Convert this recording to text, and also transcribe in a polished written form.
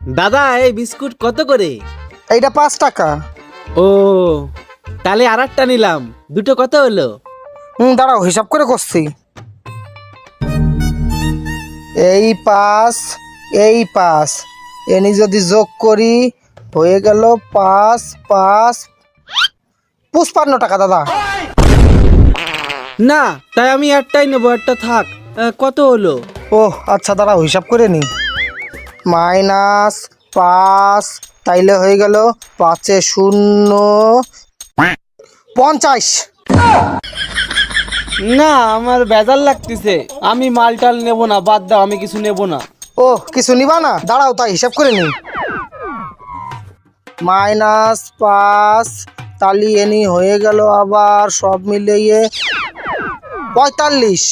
দাদা এই বিস্কুট কত করে? এইটা 5 টাকা। ও তাহলে আর একটা নিলাম, দুটো কত হলো? দাঁড়াও হিসাব করে করছি। এই 5 এই 5 এনি যদি যোগ করি হয়ে গেল 5 5 55 টাকা দাদা। না তাই আমি একটাই নেবো, একটা থাক। কত হলো? ও আচ্ছা দাঁড়াও হিসাব করে নি। -5 তাইলে হয়ে গেল 5 0 50। না আমার বেজাল লাগতেছে, আমি মালটাল নেবো না, বাদ দাও, আমি কিছু নেবো না। ও কিছু নিবা না, দাঁড়াও তাই হিসাব করে নি। -5 তালি এনি হয়ে গেল আবার সব মিলিয়ে 45।